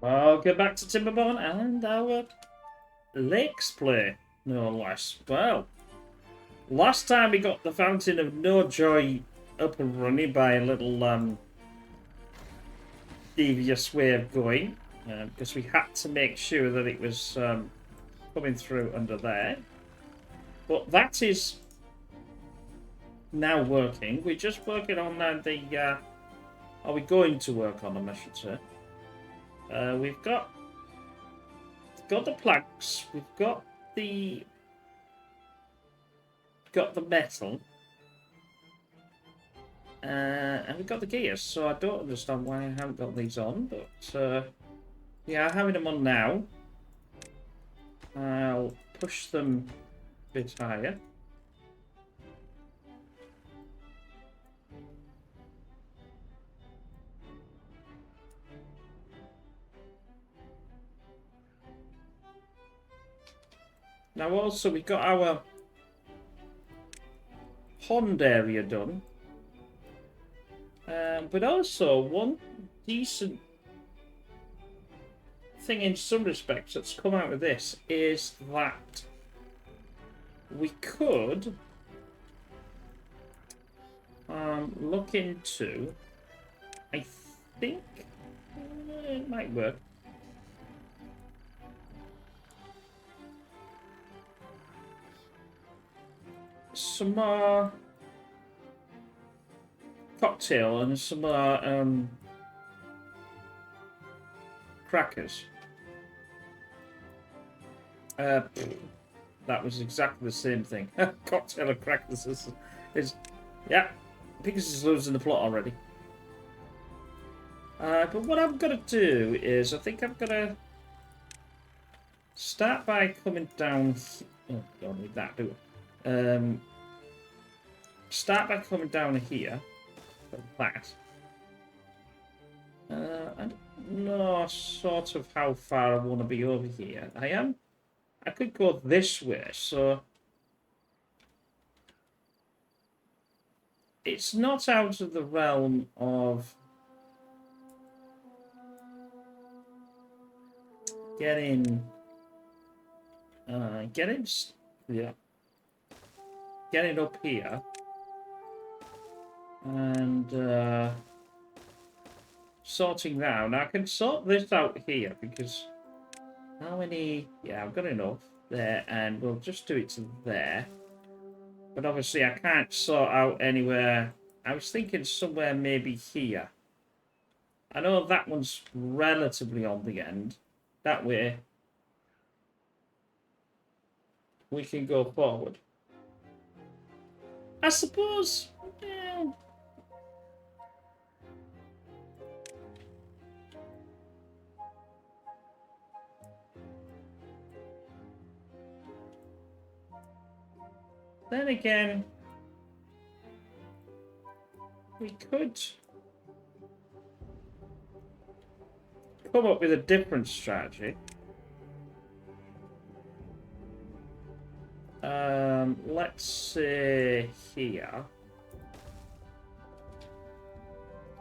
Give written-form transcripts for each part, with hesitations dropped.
Well, get back to Timberborn and our lakes play, no less. Well, last time we got the Fountain of No Joy up and running by a little devious way of going, because we had to make sure that it was coming through under there. But that is now working. We're just working on the. Are we going to work on them, I should say? We've got the planks. We've got the metal. And we've got the gears, so I don't understand why I haven't got these on, but yeah, I'm having them on now. I'll push them a bit higher. Now also we got our pond area done. But also one decent thing in some respects that's come out of this is that we could look into, I think it might work. Some more cocktail and some more crackers. That was exactly the same thing. Cocktail and crackers is yeah, because it's losing the plot already. But what I'm gonna do is I think I'm gonna start by coming down. Oh, don't need that, do I? Start by coming down here. Like that. I don't know sort of how far I want to be over here. I could go this way, so it's not out of the realm of getting up here and sorting that out. Now I can sort this out here because how many? Yeah, I've got enough there, and we'll just do it to there. But obviously I can't sort out anywhere. I was thinking somewhere maybe here. I know that one's relatively on the end. That way we can go forward. I suppose. Yeah. Then again, we could come up with a different strategy. Let's say here.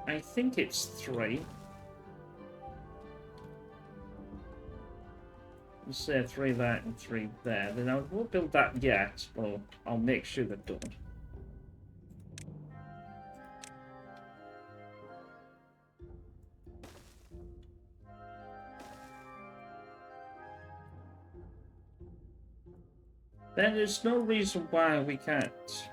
I think it's 3. Let's say 3 there and 3 there. Then I won't build that yet, but I'll make sure they're done. Then there's no reason why we can't.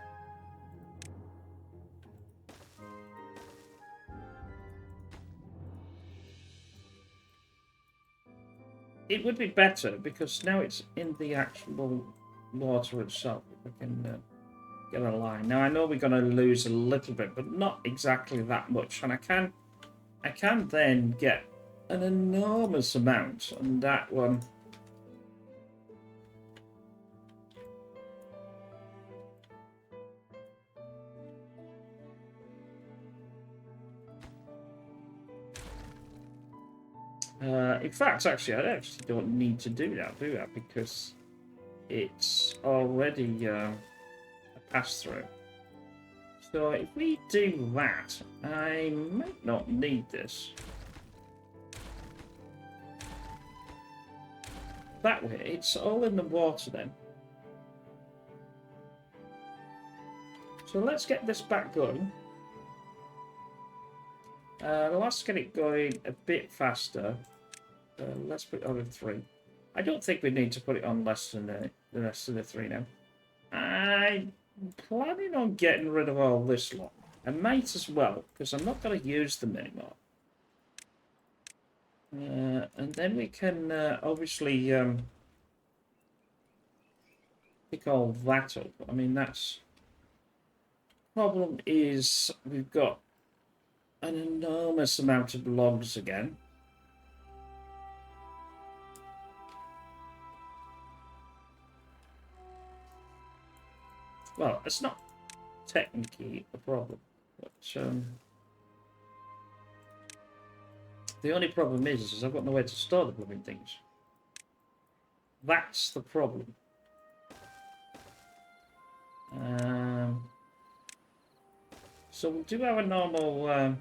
It would be better because now it's in the actual water itself. If we can get a line. Now I know we're going to lose a little bit, but not exactly that much. And I can then get an enormous amount on that one. In fact, actually, I actually don't need to do that, because it's already a pass-through. So if we do that, I might not need this. that way. It's all in the water then. So let's get this back going. Let's get it going a bit faster. Let's put it on in 3. I don't think we need to put it on less than the rest of the 3 now. I'm planning on getting rid of all this lot. I might as well, because I'm not going to use them anymore. And then we can obviously pick all that up. I mean, that's... Problem is, we've got an enormous amount of logs again. Well, it's not technically a problem, but the only problem is I've got nowhere to store the blooming things. That's the problem. So we'll do our normal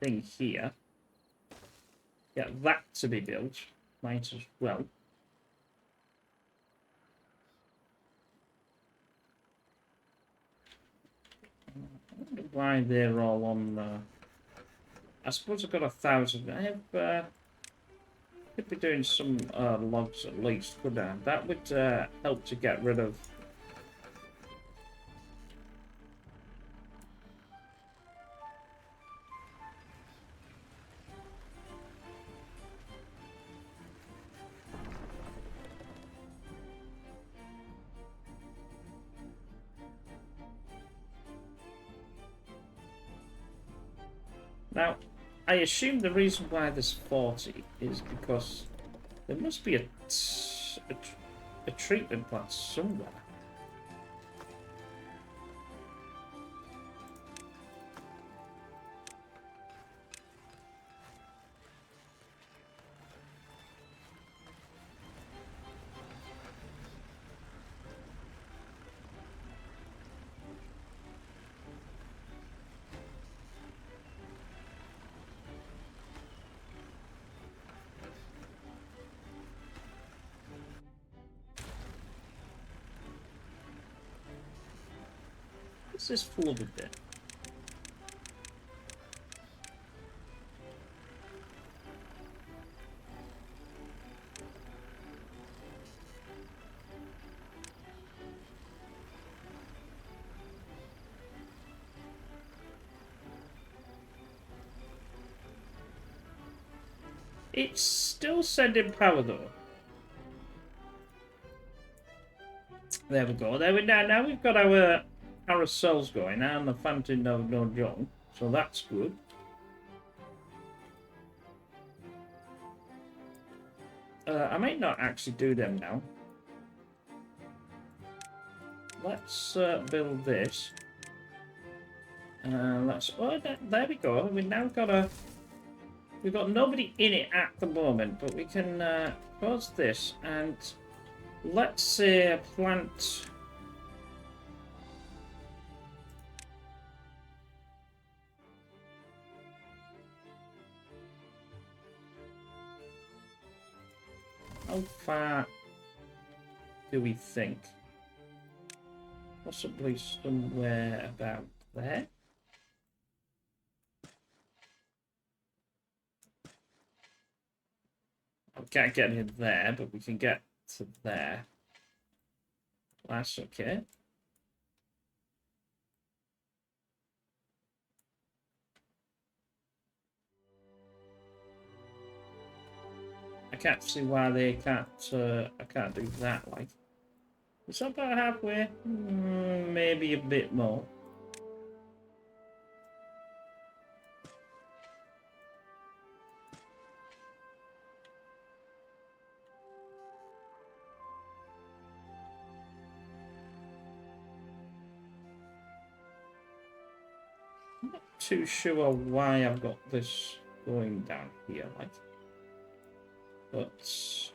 thing here. Get that to be built. Might as well. I wonder why they're all on... I suppose I've got 1,000. I have... could be doing some logs at least, could I? That would help to get rid of... Now, I assume the reason why there's 40 is because there must be a treatment plant somewhere. What's this flooded bit? It's still sending power though. There we go. There we now we've got our carousels going and the fountain of no John, so that's good. I might not actually do them now. Let's build this. Let's. Oh, there we go. We now got we've got nobody in it at the moment, but we can close this and let's say plant. How far do we think? Possibly somewhere about there. I can't get in there, but we can get to there. That's okay. I can't see why they can't. I can't do that. Like, it's about halfway. Maybe a bit more. I'm not too sure why I've got this going down here, like. But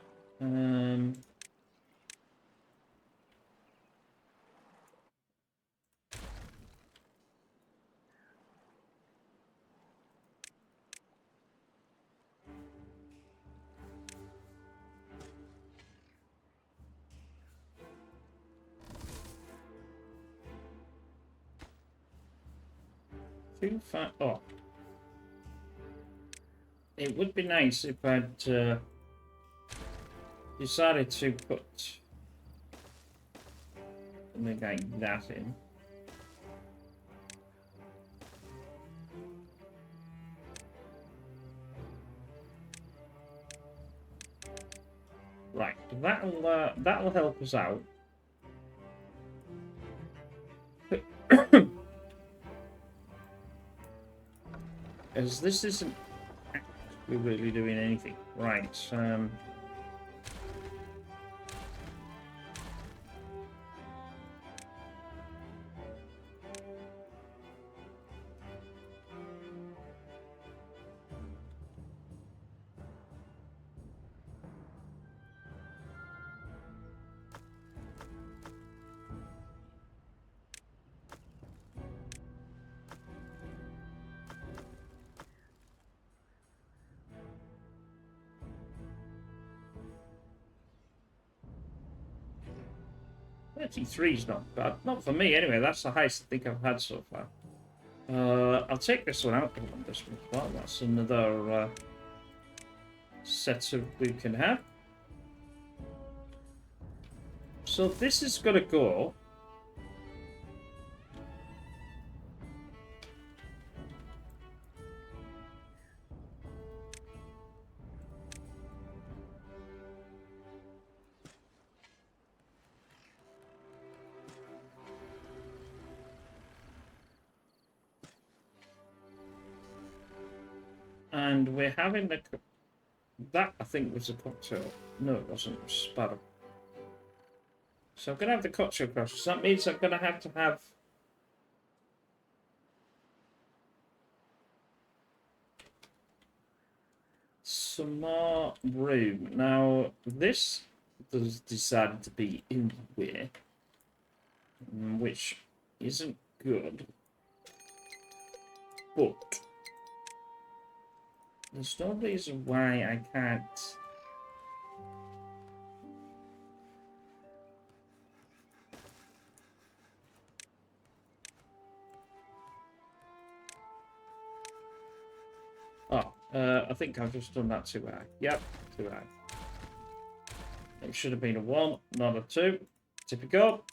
too far. Oh, it would be nice if I'd decided to put something like that in. Right, that'll help us out. As this isn't actually really doing anything. Right, is not bad. Not for me, anyway. That's the highest I think I've had so far. I'll take this one out. This one as well. That's another set of we can have. So this is going to go. And we're having the... That, I think, was a cocktail. No, it wasn't. It was sparrow. So I'm going to have the cocktail cross. So that means I'm going to have... some more room. Now, this was decided to be in the way, which isn't good. But there's no reason why I can't. Oh, I think I've just done that too high. Yep, too high. It should have been a 1, not a 2. Typical.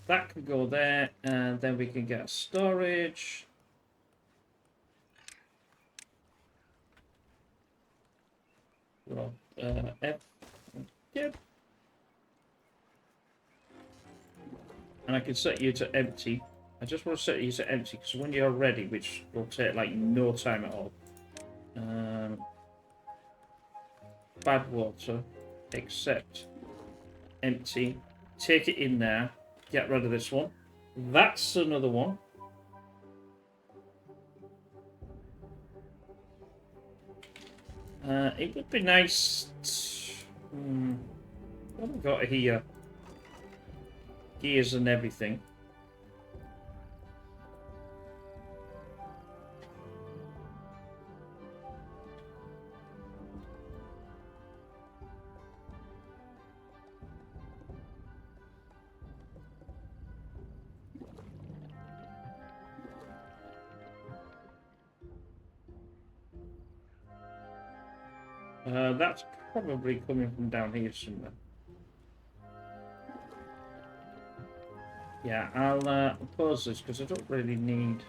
That can go there, and then we can get a storage. Well, F. Yep. And I can set you to empty. I just want to set you to empty because when you're ready, which will take like no time at all. Bad water, except empty. Take it in there. Get rid of this one. That's another one. It would be nice. What have we got here? Gears and everything. That's probably coming from down here somewhere. Yeah, I'll pause this because I don't really need...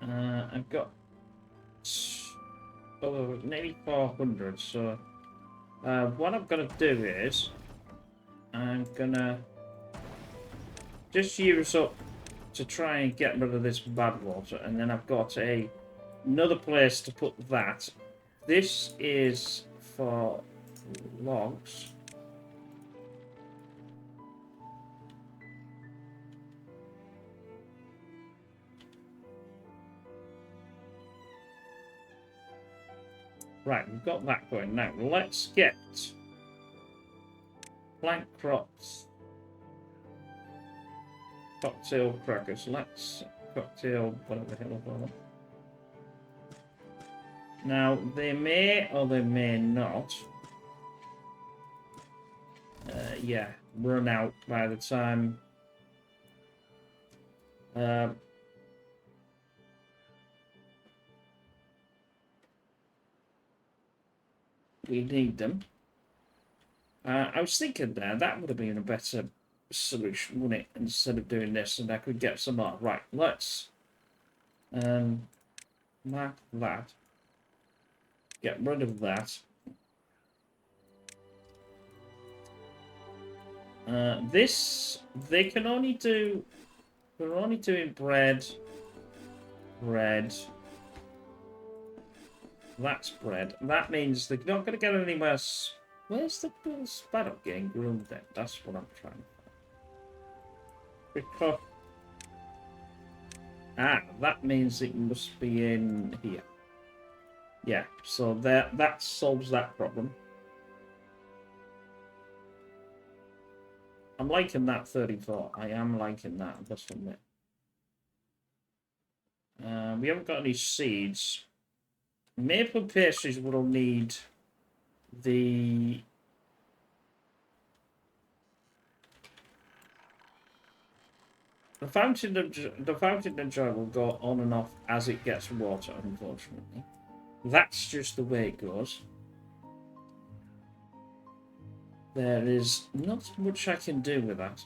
I've got nearly 400, so what I'm going to do is I'm going to just use up to try and get rid of this bad water, and then I've got another place to put that. This is for logs. Right, we've got that going. Now, let's get plant crops, cocktail crackers. Let's cocktail, whatever the hell I call them. Now, they may or they may not, yeah, run out by the time we need them. I was thinking there, that would have been a better solution, wouldn't it? Instead of doing this, and I could get some more. Right, let's mark that. Get rid of that. This, they can only do, we're only doing bread, that's bread. That means they're not going to get any worse. Where's the spaddock getting groomed then? That's what I'm trying to find. Because, that means it must be in here. Yeah, so that solves that problem. I'm liking that 34. I am liking that, I must admit. We haven't got any seeds. Maple pastries will need the fountain of joy will go on and off as it gets water, unfortunately. That's just the way it goes. There is not much I can do with that.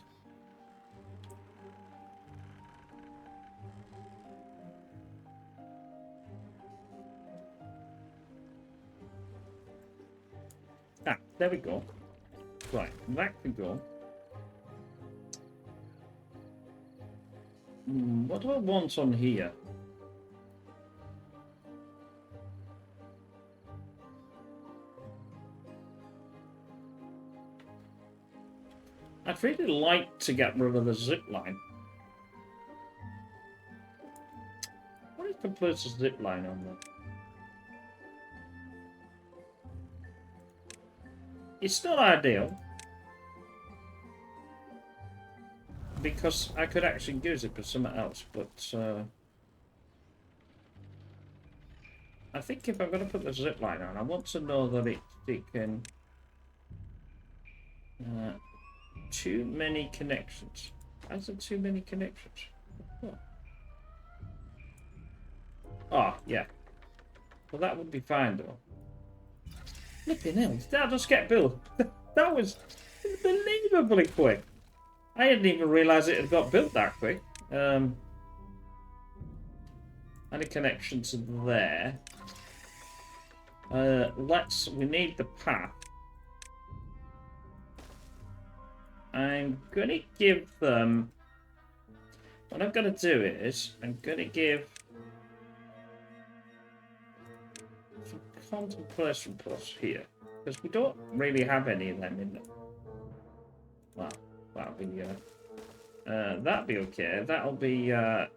There we go. Right, that can go. What do I want on here? I'd really like to get rid of the zip line. What if I put a zip line on there? It's not ideal, because I could actually use it for something else, but I think if I'm going to put the zip line on, I want to know that it can... too many connections. Why is there too many connections? What? Oh, yeah. Well, that would be fine, though. Flipping hell, that'll just get built. That was unbelievably quick. I didn't even realise it had got built that quick. Any connection to there. We need the path. I'm going to give them... What I'm going to do is, I'm going to give... some contemplation plus here. Because we don't really have any of them in there. Well, that'll be okay. That'll be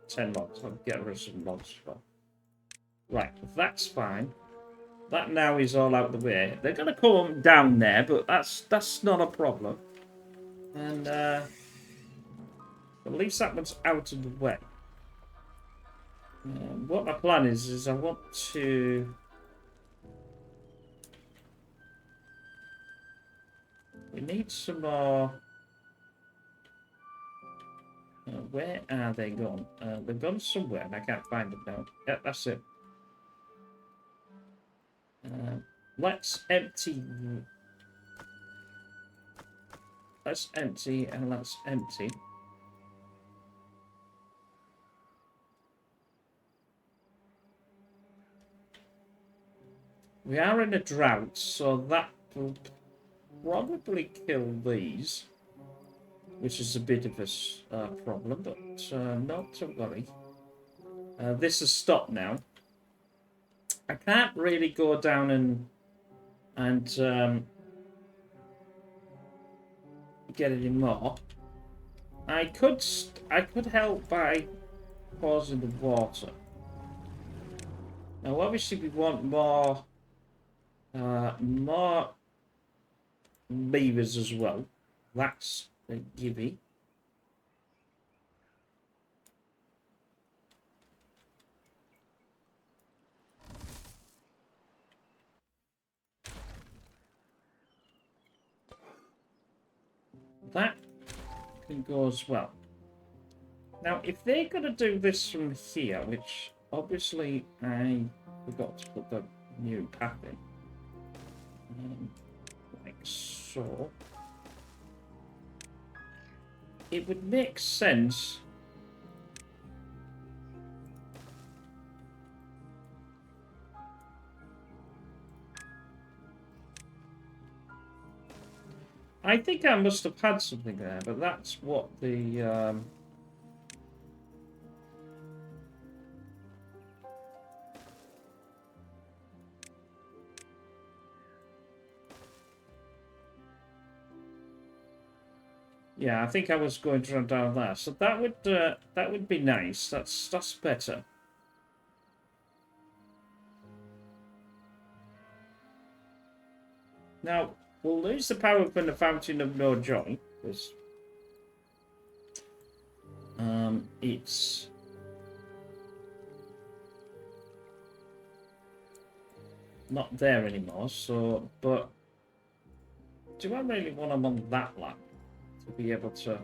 10 logs. I'll get rid of some logs as well. Right, that's fine. That now is all out the way. They're going to come down there, but that's not a problem. And at least that one's out of the way. What my plan is I want to... We need some more... where are they gone? They've gone somewhere and I can't find them now. Yeah, that's it. Let's empty... Let's empty and let's empty. We are in a drought, so that will probably kill these, which is a bit of a problem, but not to worry. This has stopped now. I can't really go down and get any more. I could help by pausing the water. Now, obviously, we want more beavers as well. That's a gimme. That can go as well. Now, if they're going to do this from here, which obviously I forgot to put the new path in, like so, it would make sense. I think I must have had something there, but that's what the yeah, I think I was going to run down there. So that would be nice. That's better. Now we'll lose the power from the Fountain of No Joy because it's not there anymore. So, but do I really want them on that lap to be able to?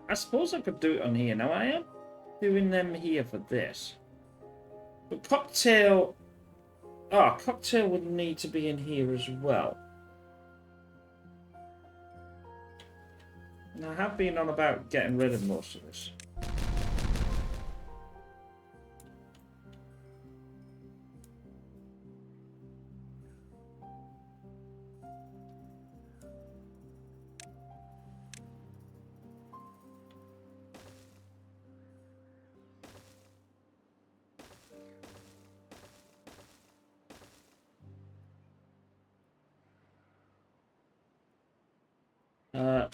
I suppose I could do it on here. Now I am doing them here for this, but cocktail. Oh, cocktail would need to be in here as well. Now I have been on about getting rid of most of this.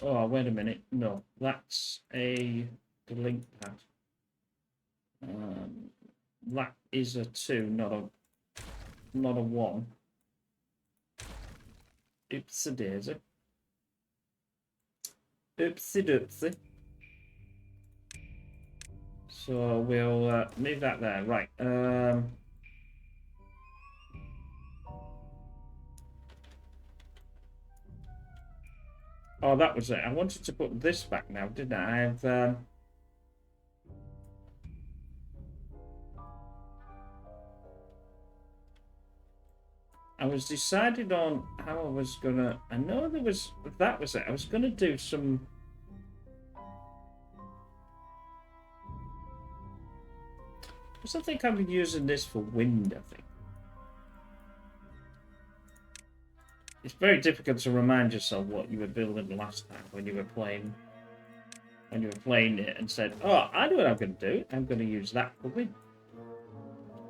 Oh, wait a minute. No, that's a link pad. That is a 2, not a 1. Oopsie daisy. Oopsie doopsie. So we'll move that there. Right. Oh, that was it. I wanted to put this back now, didn't I? I was decided on how I was gonna. I know there was. That was it. I was gonna do some. Because I think I've been using this for wind. I think it's very difficult to remind yourself what you were building last time when you were playing. When you were playing it and said, "Oh, I know what I'm going to do. I'm going to use that for wind."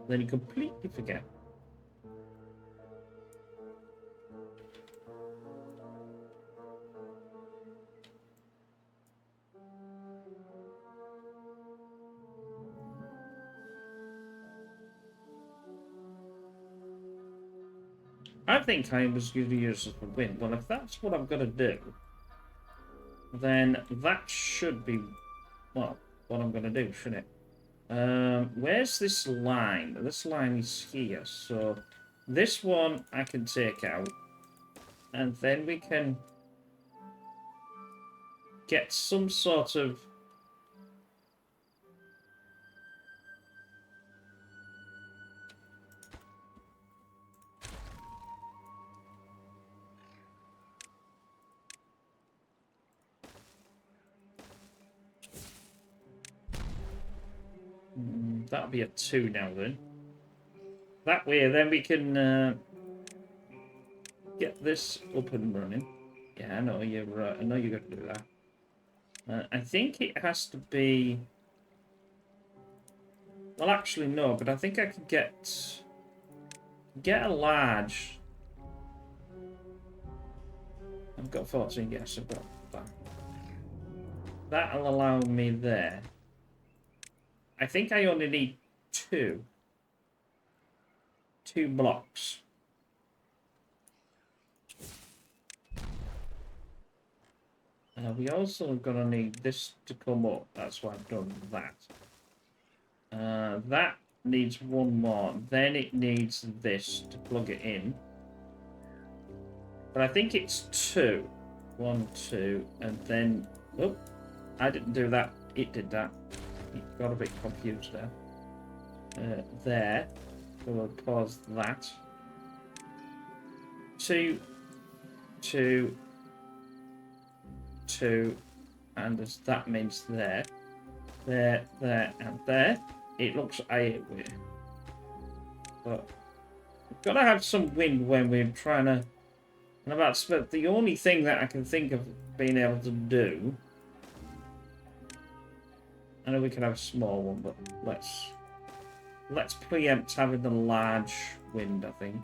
Then you completely forget. I think I was going to use it for wind. Well, if that's what I'm going to do, then that should be, well, what I'm going to do, shouldn't it? Where's this line? This line is here. So this one I can take out. And then we can get some sort of... That'll be a 2 now then. That way then we can get this up and running. Yeah, I know you're right. I know you're going to do that. I think it has to be... Well, actually, no, but I think I could get a large... I've got 14, yes, I've got that. That'll allow me there. I think I only need 2. 2 blocks. We also gonna need this to come up. That's why I've done that. That needs one more. Then it needs this to plug it in. But I think it's 2. 1, 2, and then... Oh, I didn't do that. It did that. It got a bit confused there. There. We'll pause that. 2, 2, 2, and as that means there. There, and there. It looks weird. But we've got to have some wind when we're trying to... And about to... The only thing that I can think of being able to do... I know we can have a small one, but let's preempt having the large wind, I think.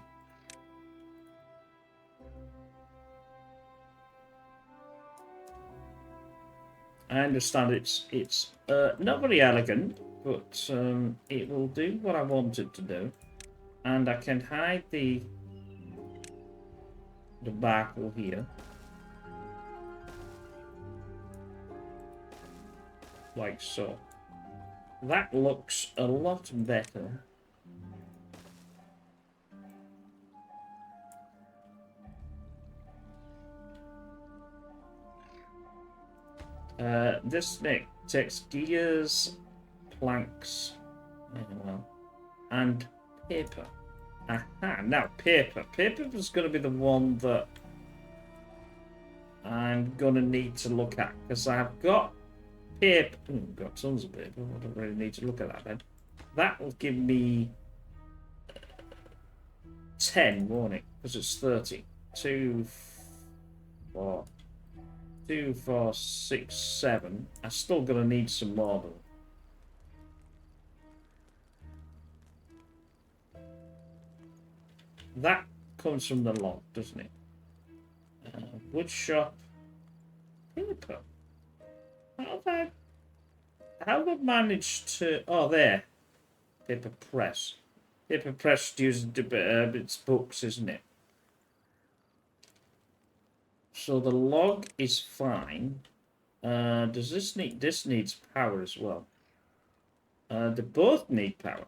I understand it's not very elegant, but it will do what I want it to do. And I can hide the barkle here. Like so. That looks a lot better. This takes gears, planks, and paper. Aha, now paper. Paper is going to be the one that I'm going to need to look at, because I've got paper. I've got tons of paper. I don't really need to look at that then. That will give me 10, won't it? Because it's 30. 2, 4. 2, 4, 6, 7. I'm still going to need some more though. That comes from the log, doesn't it? Wood shop. Paper. How have I managed to... Oh, there. Paper press. Paper press using its books, isn't it? So the log is fine. Does this need... This needs power as well. They both need power.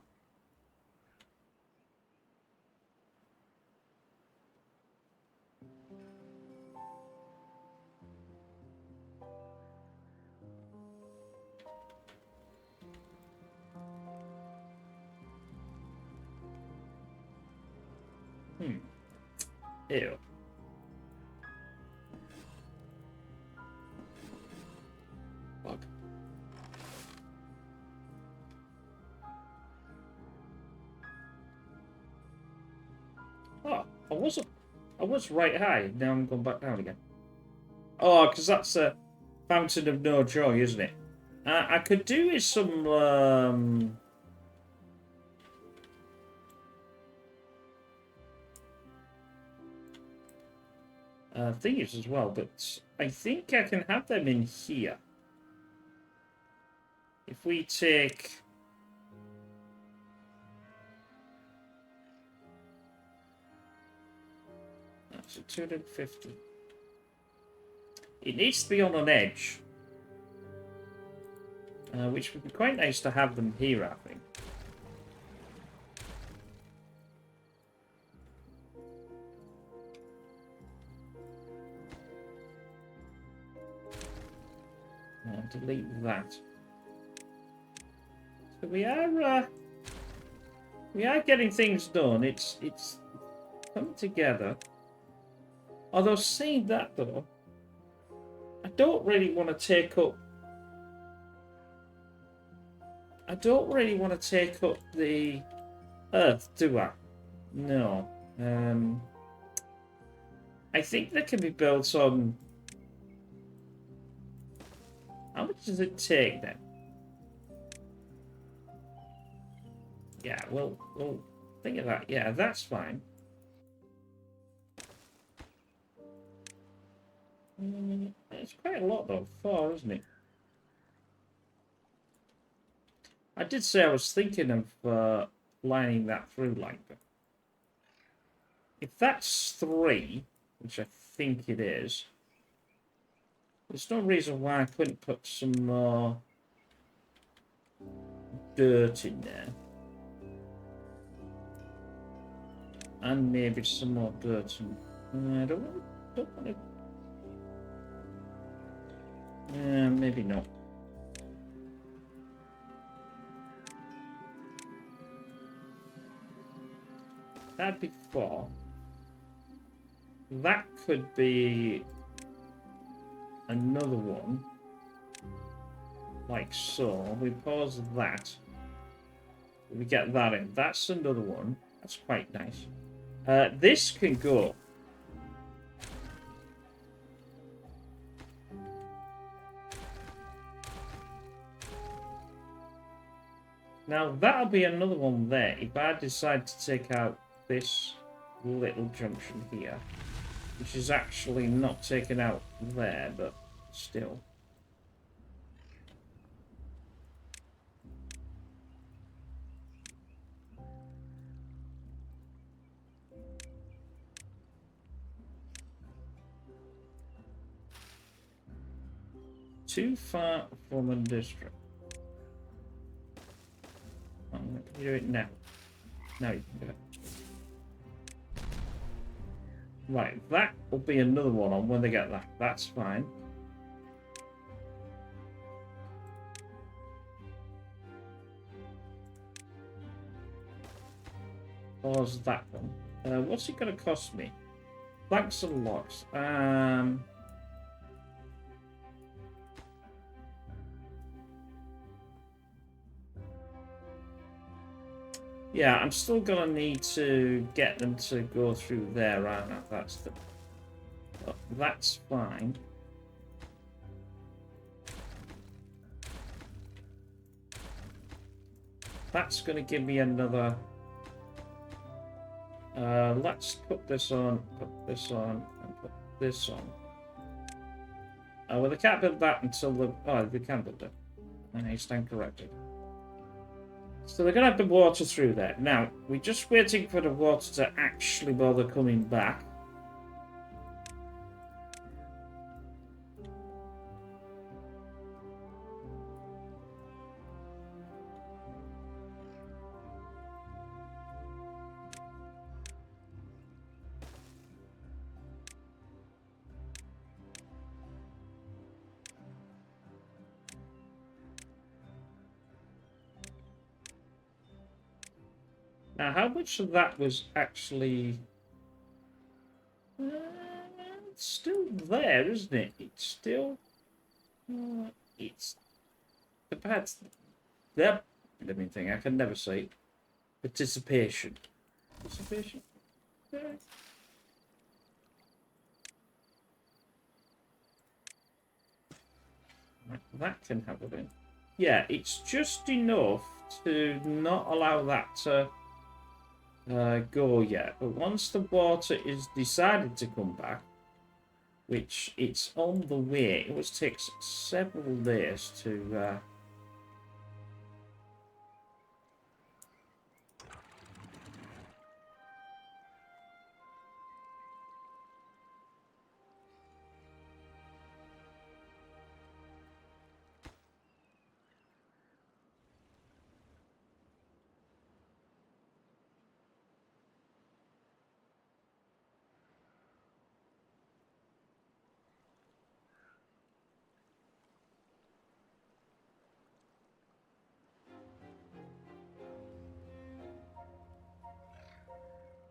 Ew. Fuck. Oh, I was right high. Now I'm going back down again. Oh, because that's a fountain of no joy, isn't it? I could do with some thieves as well, but I think I can have them in here. If we take... That's a 250. It needs to be on an edge. Which would be quite nice to have them here, I think. Delete that. So we are getting things done. It's coming together. Although saying that though, I don't really want to take up. I don't really want to take up the earth, do I? No. I think that can be built on. How much does it take then? Yeah, we'll think of that. Yeah, that's fine. It's quite a lot though, 4, isn't it? I did say I was thinking of lining that through like that. If that's 3, which I think it is, there's no reason why I couldn't put some more dirt in there. And maybe some more dirt. I don't want to... maybe not. That'd be 4. That could be another one. Like so. We pause that. We get that in. That's another one. That's quite nice. This can go. Now, that'll be another one there if I decide to take out this little junction here, which is actually not taken out there, but still. Too far from a district. I'm going to do it now. Now you can do it. Right, that will be another one on when they get that. That's fine. Pause that one. What's it going to cost me? Planks and logs. Yeah, I'm still gonna need to get them to go through there, aren't I? That's fine. That's gonna give me another. Let's put this on, and put this on. Well, they can't build that until the. Oh, they can build it. I stand corrected. So they're going to have the water through there. Now, we're just waiting for the water to actually bother coming back. Now, how much of that was actually... it's still there, isn't it? It's still... it's... the bad... the living thing, I can never say it. Participation. Participation? Yeah. That can have it in. Yeah, it's just enough to not allow that to... go yet, but once the water is decided to come back, which it's on the way, it will take several days to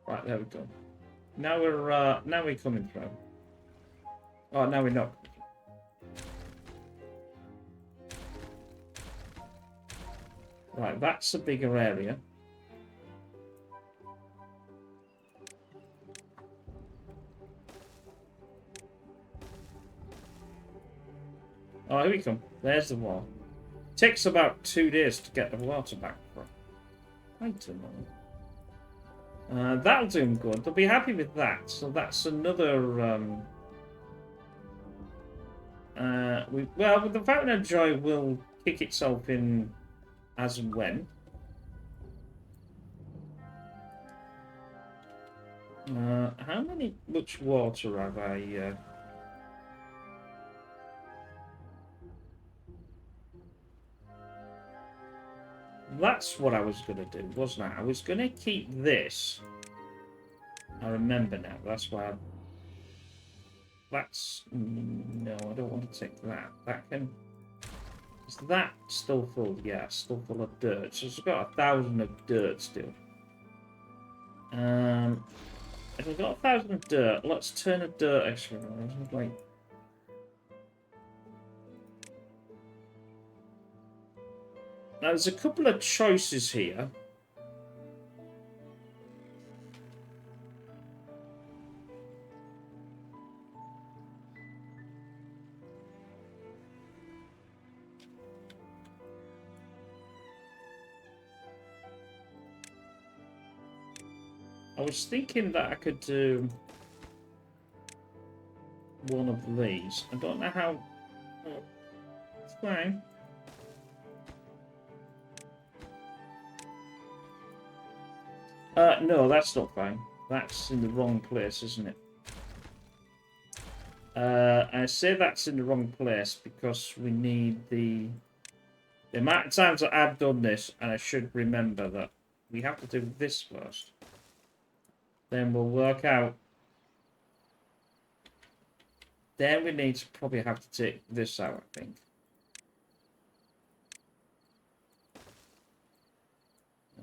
right, there we go. Now we're coming through. Oh, now we're not. Right, that's a bigger area. Oh, here we come. There's the wall. Takes about 2 days to get the water back. Wait a moment. That'll do them good. They'll be happy with that. So that's another. Well, the Fountain of Joy will kick itself in as and when. How much water have I? That's what I was going to do, wasn't I? I was going to keep this I remember now. That's why that's... No, I don't want to take that. That can... Is that still full? Yeah, still full of dirt. So it's got 1,000 of dirt still. If we've got 1,000 of dirt, let's turn a dirt excavator. Like... Now, there's a couple of choices here. I was thinking that I could do one of these. I don't know how... Oh, it's fine. No, that's not fine. That's in the wrong place, isn't it? I say that's in the wrong place because we need the amount of times that I've done this, and I should remember that we have to do this first. Then we'll work out. Then we need to probably have to take this out, I think.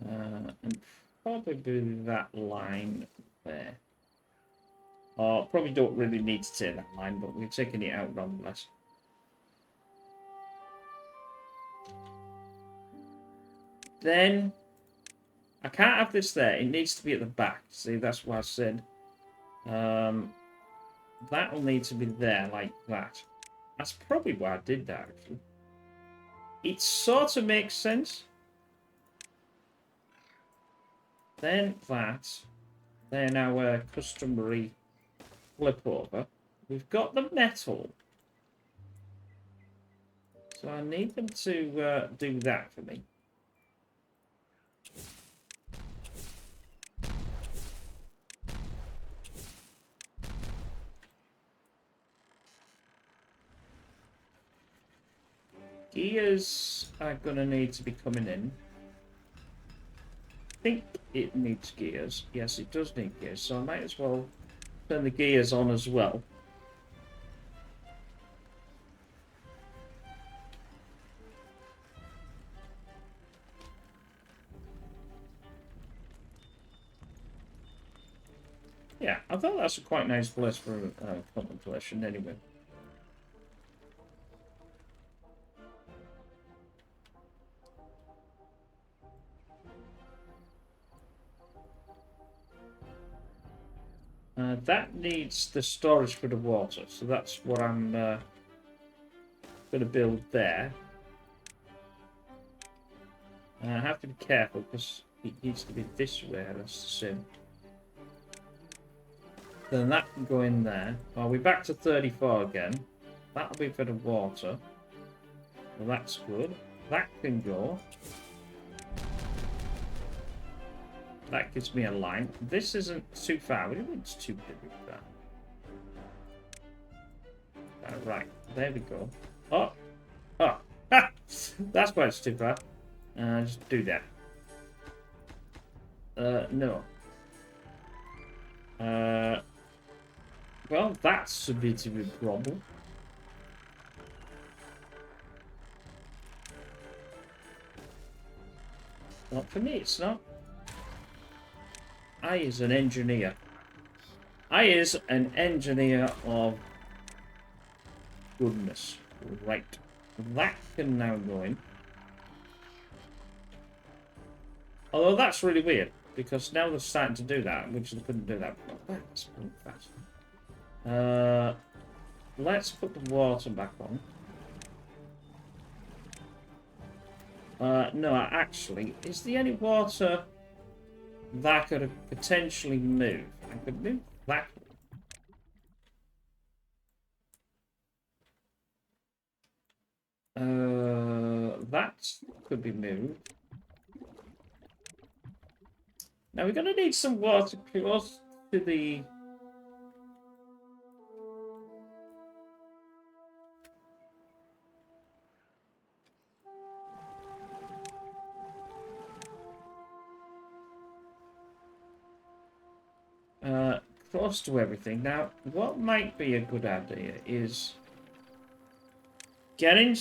And probably that line there. Oh, probably don't really need to take that line, but we're taking it out nonetheless. Then I can't have this there. It needs to be at the back. See, that's what I said. That'll need to be there like that. That's probably why I did that, actually. It sort of makes sense. Then that. Then our customary flip over. We've got the metal. So I need them to do that for me. Gears are going to need to be coming in. I think it needs gears. Yes, it does need gears. So I might as well turn the gears on as well. Yeah, I thought that's a quite nice place for contemplation anyway. That needs the storage for the water, so that's what I'm going to build there. I have to be careful because it needs to be this way, that's the same. Then that can go in there. Well, we're back to 34 again. That'll be for the water. Well, that's good. That can go. That gives me a line. This isn't too far. We don't think it's too big of that. Right, there we go. Oh! Oh! Ha! That's why it's too far. Just do that. No. Well, that's a bit of a problem. Not for me, it's not. I is an engineer. I is an engineer of goodness. Right. That can now go in. Although that's really weird, because now they're starting to do that, which they couldn't do that before. That's really fast. Let's put the water back on. No, actually, is there any water that could potentially move? I could move that. That could be moved. Now we're going to need some water close to the... close to everything. Now, what might be a good idea is getting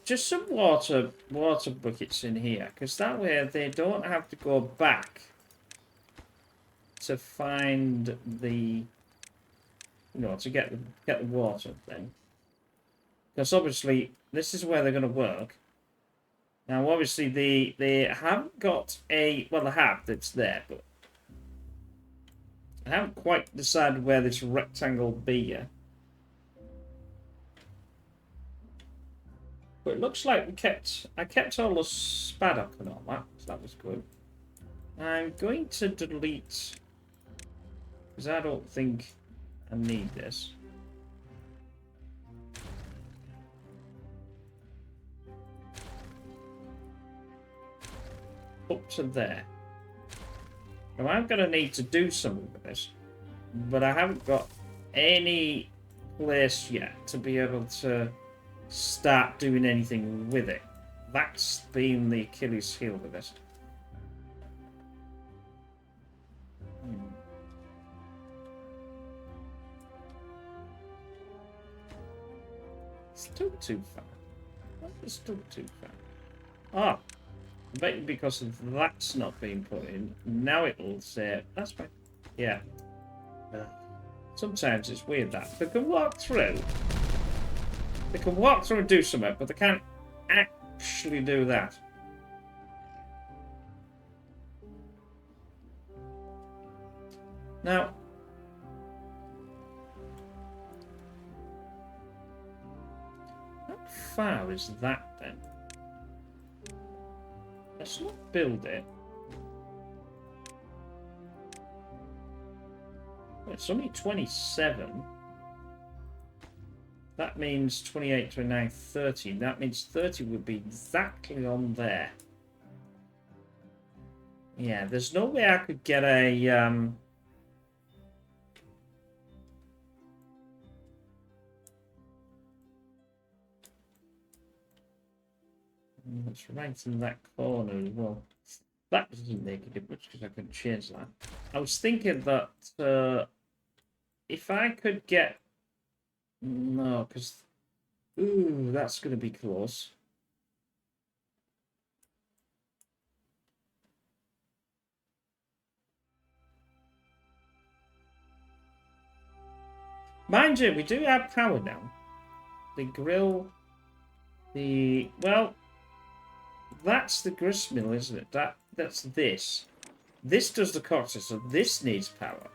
just some water buckets in here, because that way they don't have to go back to find the, to get the water thing. Because obviously this is where they're going to work. Now, obviously they haven't got a, well, they have, that's there, but I haven't quite decided where this rectangle will be yet. But it looks like I kept all the spaddock and all that, so that was good. I'm going to delete, because I don't think I need this. Up to there. Now I'm going to need to do something with this, but I haven't got any place yet to be able to start doing anything with it. That's been the Achilles heel with this. Still too far. It's still too far. Ah, maybe because that's not being put in. Now it'll say that's fine. Yeah. Sometimes it's weird that they can walk through. They can walk through and do something, but they can't actually do that. Now, how far is that then? Let's not build it. It's only 27. That means 28, 29, 30. That means 30 would be exactly on there. Yeah, there's no way I could get a... It's right in that corner as well. That doesn't make a difference because I couldn't change that. I was thinking that if I could get... No, because... Ooh, that's going to be close. Mind you, we do have power now. The grill... Well... That's the grist mill, isn't it? That's this. This does the coxswain, so this needs power.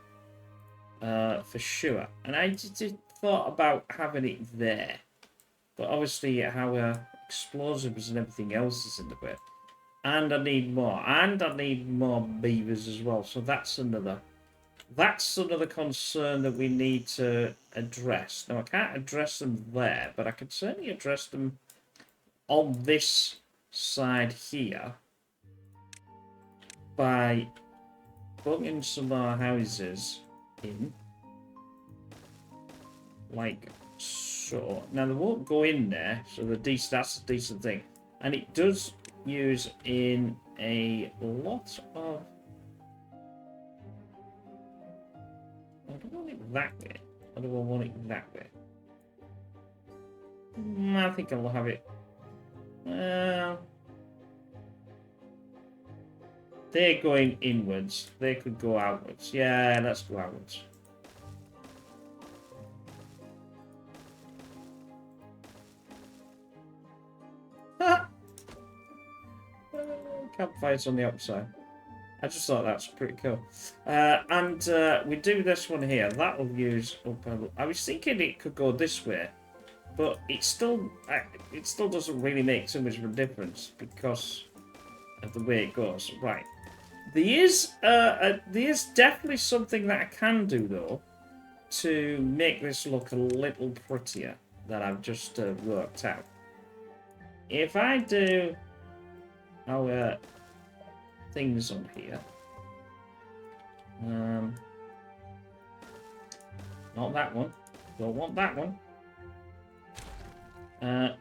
For sure. And I did thought about having it there. But obviously our explosives and everything else is in the way. And I need more. And I need more beavers as well. So that's another concern that we need to address. Now I can't address them there, but I can certainly address them on this side here by putting some more houses in, like so. Now they won't go in there, so that's a decent thing, and it does use in a lot of. I don't want it that way. I don't want it that way. I think I'll have it. Well, they're going inwards. They could go outwards. Yeah, let's go outwards. Campfires on the upside. I just thought that's pretty cool. And we do this one here. That'll use up. I was thinking it could go this way. But it still doesn't really make too much of a difference because of the way it goes. Right. There is definitely something that I can do, though, to make this look a little prettier that I've just worked out. If I do our things on here. Not that one. Don't want that one.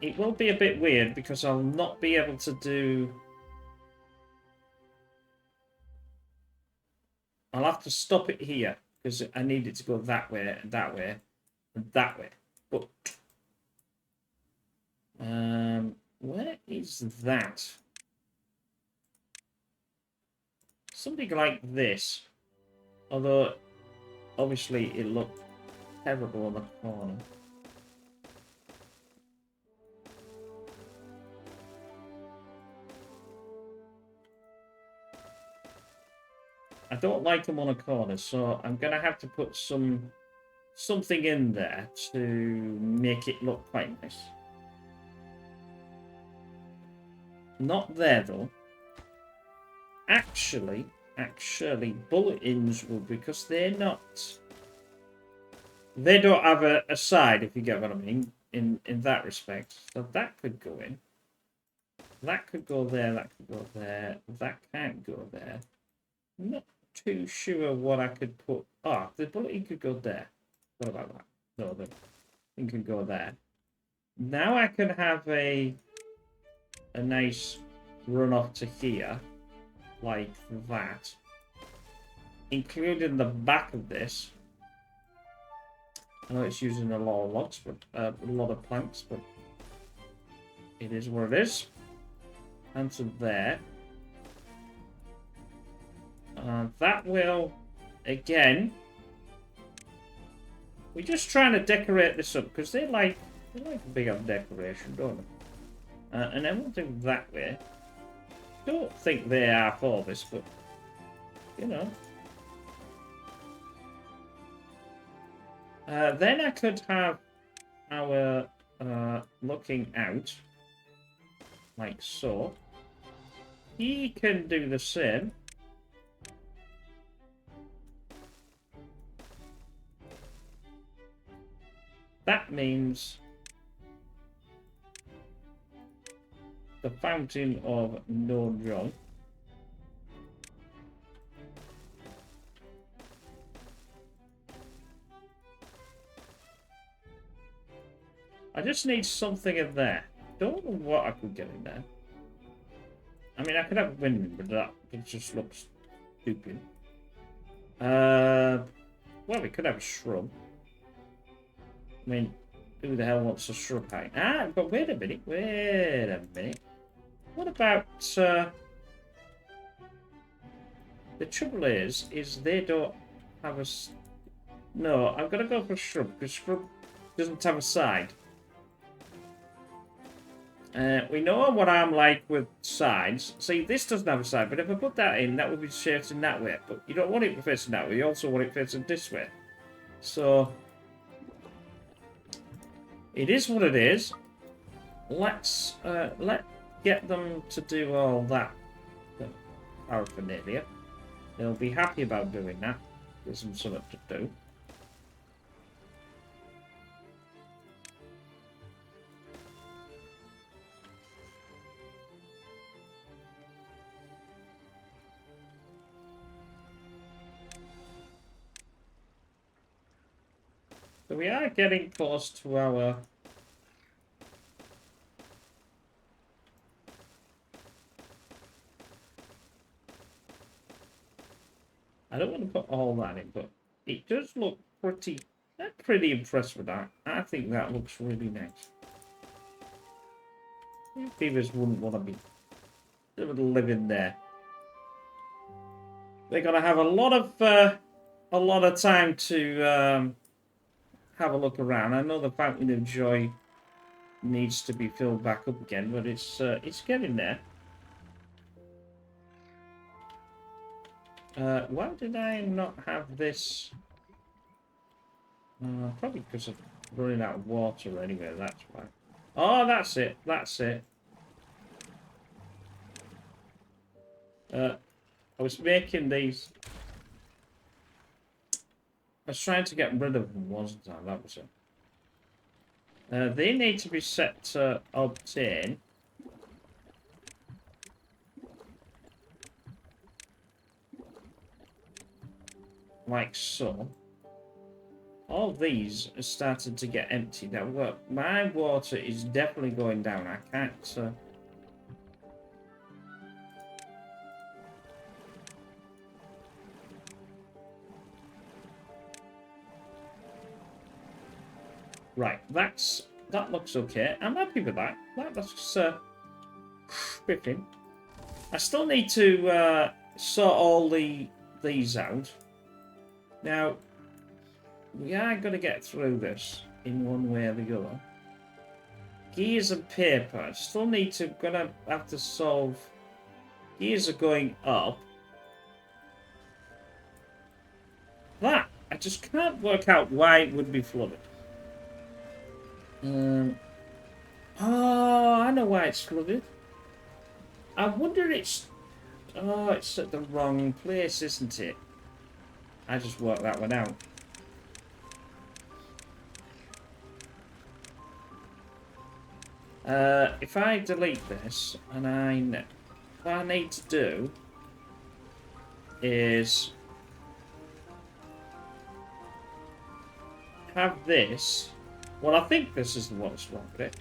It will be a bit weird because I'll not be able to do I'll have to stop it here because I need it to go that way and that way and that way. But where is that? Something like this. Although, obviously, it looked terrible on the corner. I don't like them on a corner, so I'm gonna have to put something in there to make it look quite nice. Not there though. Actually, bulletins will, because they're not. They don't have a side, if you get what I mean, in that respect. So that could go in. That could go there. That could go there. That can't go there. Not too sure what I could put. Oh, the bulletin could go there. What about that? No, the thing can go there. Now I can have a nice run off to here, like that, including the back of this. I know it's using a lot of logs, but a lot of planks, but it is what it is. And to there. That will, again, we're just trying to decorate this up because they like a big old decoration, don't they? And then we'll do that way. Don't think they are for this, but you know. Then I could have our looking out, like so. He can do the same. That means the fountain of no joy. I just need something in there. Don't know what I could get in there. I mean, I could have a windmill, but that just looks stupid. Well, we could have a shrub. I mean, who the hell wants a shrub height? Ah, but wait a minute. What about, the trouble is they don't have a... No, I'm going to go for shrub, because shrub doesn't have a side. We know what I'm like with sides. See, this doesn't have a side, but if I put that in, that would be facing that way. But you don't want it facing that way, you also want it facing this way. So... it is what it is. Let's get them to do all that paraphernalia. They'll be happy about doing that. Gives them something to do. So we are getting close to our... I don't want to put all that in, but it does look pretty... I'm pretty impressed with that. I think that looks really nice. Beavers wouldn't want to be... they would live in there. They're going to have a lot of time to have a look around. I know the Fountain of Joy needs to be filled back up again, but it's getting there. Why did I not have this? Probably because of running out of water anyway, that's why. Oh, that's it. That's it. I was making these... I was trying to get rid of them, wasn't I? That was it. They need to be set to obtain. Like so. All these are starting to get empty. Now, look, my water is definitely going down. I can't... Right, that looks okay. I'm happy with that. That looks fitting. I still need to sort all these out. Now, we are going to get through this in one way or the other. Gears and paper. I still need to, gonna have to solve. Gears are going up. That, I just can't work out why it would be flooded. Oh, I know why it's flooded. I wonder it's... Oh, it's at the wrong place, isn't it? I just worked that one out. If I delete this, and what I need to do is have this. Well, I think this is the one that's wrong with it.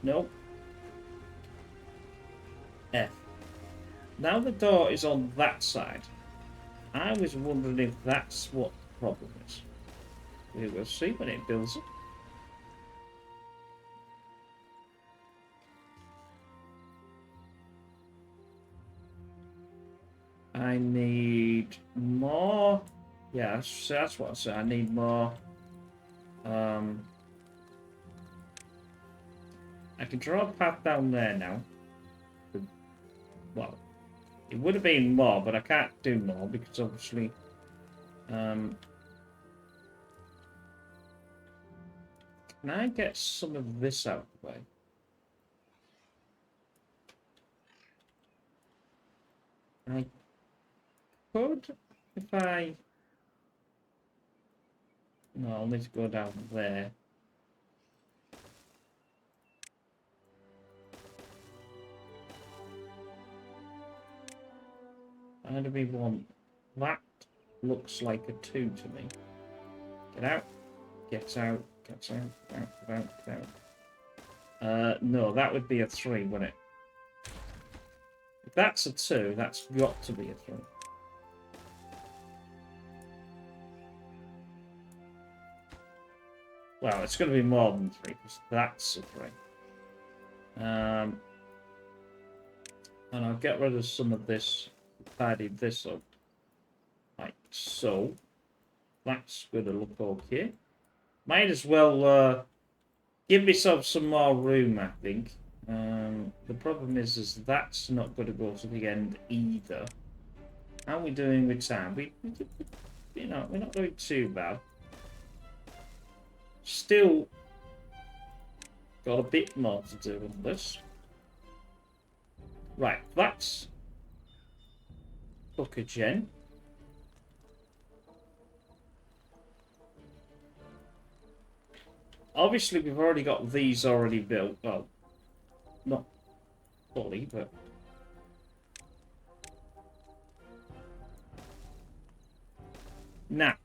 No. F. Now the door is on that side. I was wondering if that's what the problem is. We will see when it builds up. I need more. Yeah, that's what I said. I need more. I can draw a path down there now. Well, it would have been more, but I can't do more because obviously. Can I get some of this out of the way? I could if I. No, I'll need to go down there. How do we want? That looks like a 2 to me. Get out. Get out. Get out. Get out. Get out. No, that would be a 3, wouldn't it? If that's a 2, that's got to be a 3. Well, it's going to be more than 3 because that's a 3. And I'll get rid of some of this, tidy this up. Like so. That's going to look okay. Might as well give myself some more room, I think. The problem is that's not going to go to the end either. How are we doing with time? We're not doing too bad. Still got a bit more to do with this. Right, that's Booker Gen. Obviously, we've already got these already built. Well, not fully, but... Now,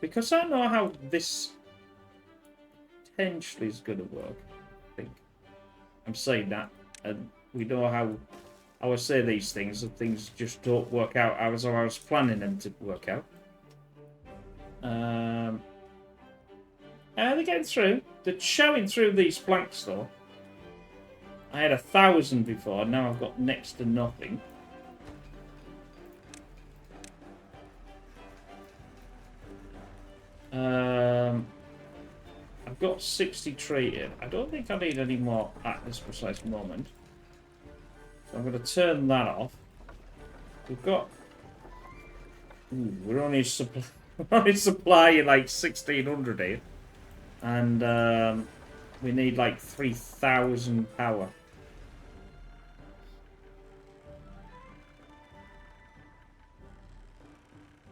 because I know how this potentially is going to work, I think. I'm saying that, and we know how I say these things, and things just don't work out as I was planning them to work out. They're getting through. They're showing through these planks, though. I had 1,000 before, now I've got next to nothing. I've got 60 treated. I don't think I need any more at this precise moment. So I'm going to turn that off. We've got... Ooh, we're only supplying like 1,600 here. And we need like 3,000 power.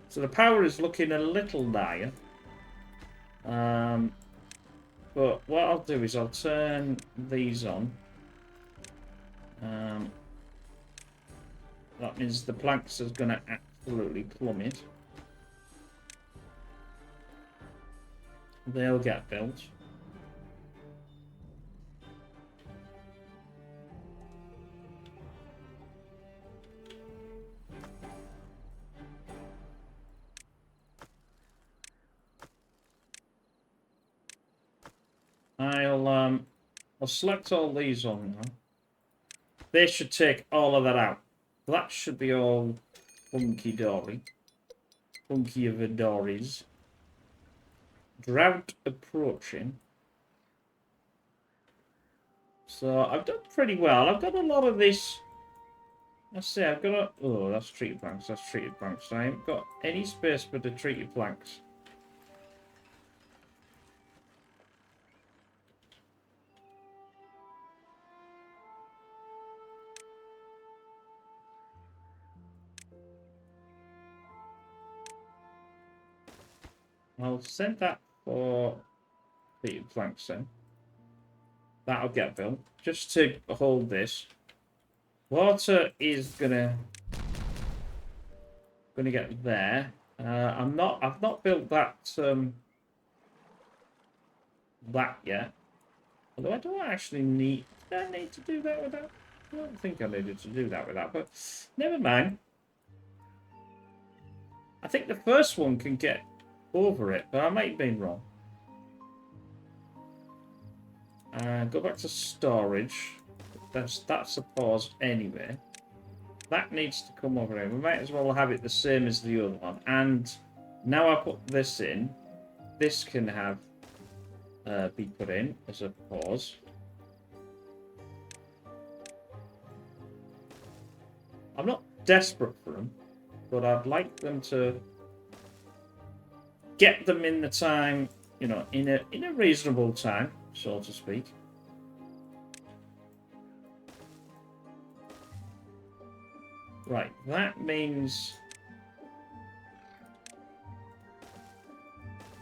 So the power is looking a little dire. But what I'll do is I'll turn these on. That means the planks is going to absolutely plummet. They'll get built. I'll select all these on now. They should take all of that out. That should be all hunky-dory. Hunky of a dories. Drought approaching. So I've done pretty well. I've got a lot of this. Let's see, I've got a... Oh, that's treated planks. That's treated planks. I haven't got any space for the treated planks. I'll send that for treated planks then. That'll get built. Just to hold this. Water is gonna get there. I've not built that that yet. Although I don't actually need. Do I need to do that with that? I don't think I needed to do that with that, but never mind. I think the first one can get over it, but I might have been wrong. Go back to storage. That's a pause anyway. That needs to come over here. We might as well have it the same as the other one. And now I put this in. This can have be put in as a pause. I'm not desperate for them, but I'd like them to get them in the time, you know, in a reasonable time, so to speak. Right, that means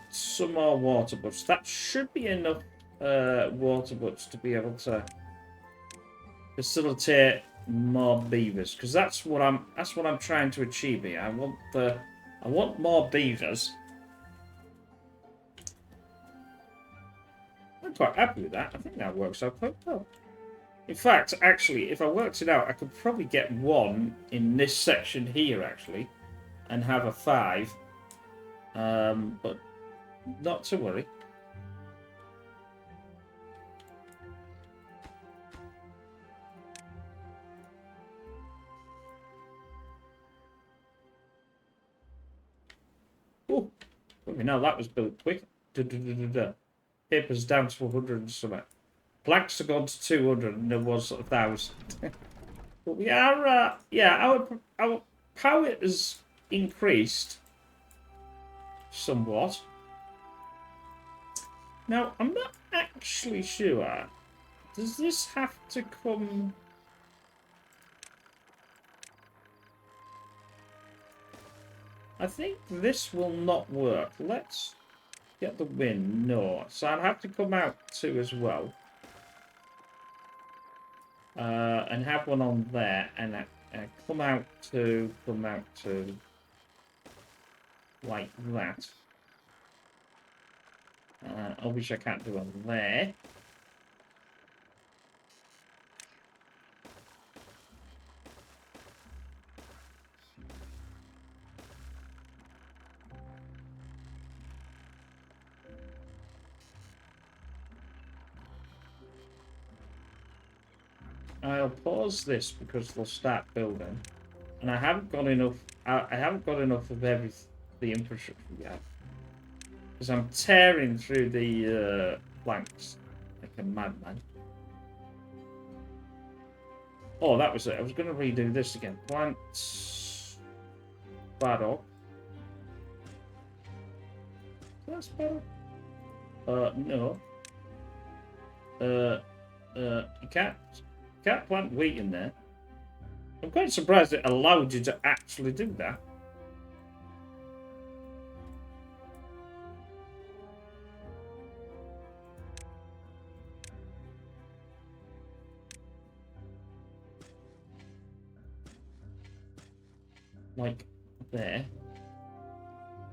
some more water butts. That should be enough water butts to be able to facilitate more beavers, because that's what I'm trying to achieve here. I want more beavers. I'm quite happy with that. I think that works out quite well. In fact, actually, if I worked it out, I could probably get one in this section here, actually, and have a 5. But not to worry. Oh, well, now that was built quick. Paper's down to 100 and something. Planks have gone to 200 and there was 1,000. But we are, yeah, our power has increased somewhat. Now, I'm not actually sure. Does this have to come... I think this will not work. Let's get the wind. No. So I'll have to come out too as well. And have one on there, and come out to, like that. Obviously I can't do one there. I'll pause this because they'll start building, and I haven't got enough. I haven't got enough of the infrastructure yet, because I'm tearing through the planks like a madman. Oh, that was it. I was going to redo this again. Plants, paddock. That's paddock. No. You can't plant wheat in there. I'm quite surprised it allowed you to actually do that. Like there.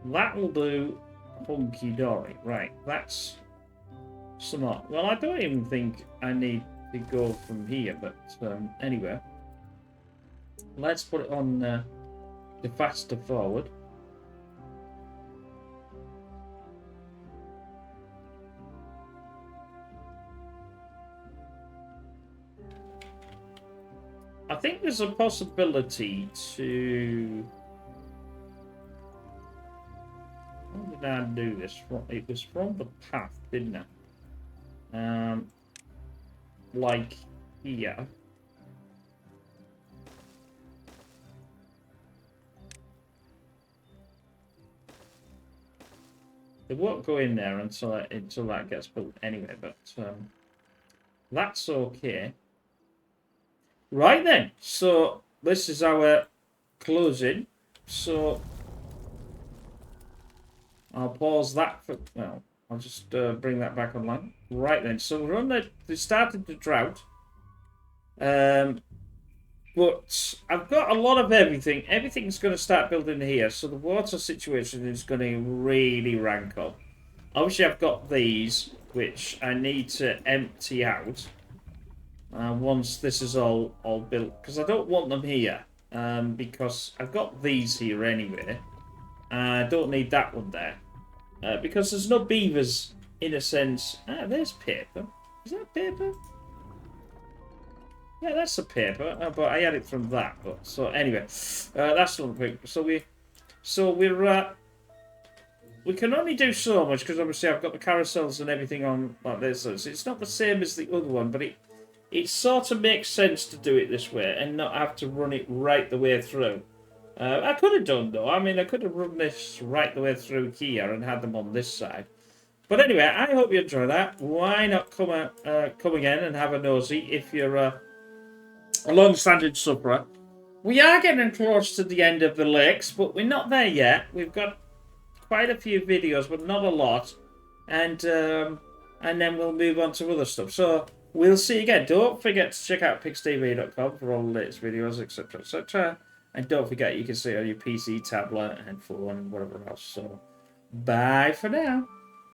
That'll do hunky-dory. Right, that's smart. Well, I don't even think I need to go from here, but anyway. Let's put it on the faster forward. I think there's a possibility to... How did I do this? It was from the path, didn't it? Like here. It won't go in there until that gets built anyway, but that's okay. Right then, so this is our closing. So I'll pause that for, well, I'll just bring that back online. Right then, so we're on we started the drought. But I've got a lot of everything. Everything's going to start building here, so the water situation is going to really rank up. Obviously, I've got these, which I need to empty out once this is all built, because I don't want them here, because I've got these here anyway. I don't need that one there, because there's no beavers, in a sense. Ah, there's paper. Is that paper? Yeah, that's the paper, but I had it from that. But so anyway, that's not quick. So we can only do so much because obviously I've got the carousels and everything on like this. So it's not the same as the other one, but it sort of makes sense to do it this way and not have to run it right the way through. I could have done though. I mean, I could have run this right the way through here and had them on this side. But anyway, I hope you enjoy that. Why not come again and have a nosy if you're a long-standing sufferer. We are getting close to the end of the lakes, but we're not there yet. We've got quite a few videos, but not a lot. And then we'll move on to other stuff. So we'll see you again. Don't forget to check out pixtv.com for all the latest videos, etc., etc. And don't forget, you can see it on your PC, tablet, and phone, and whatever else. So bye for now.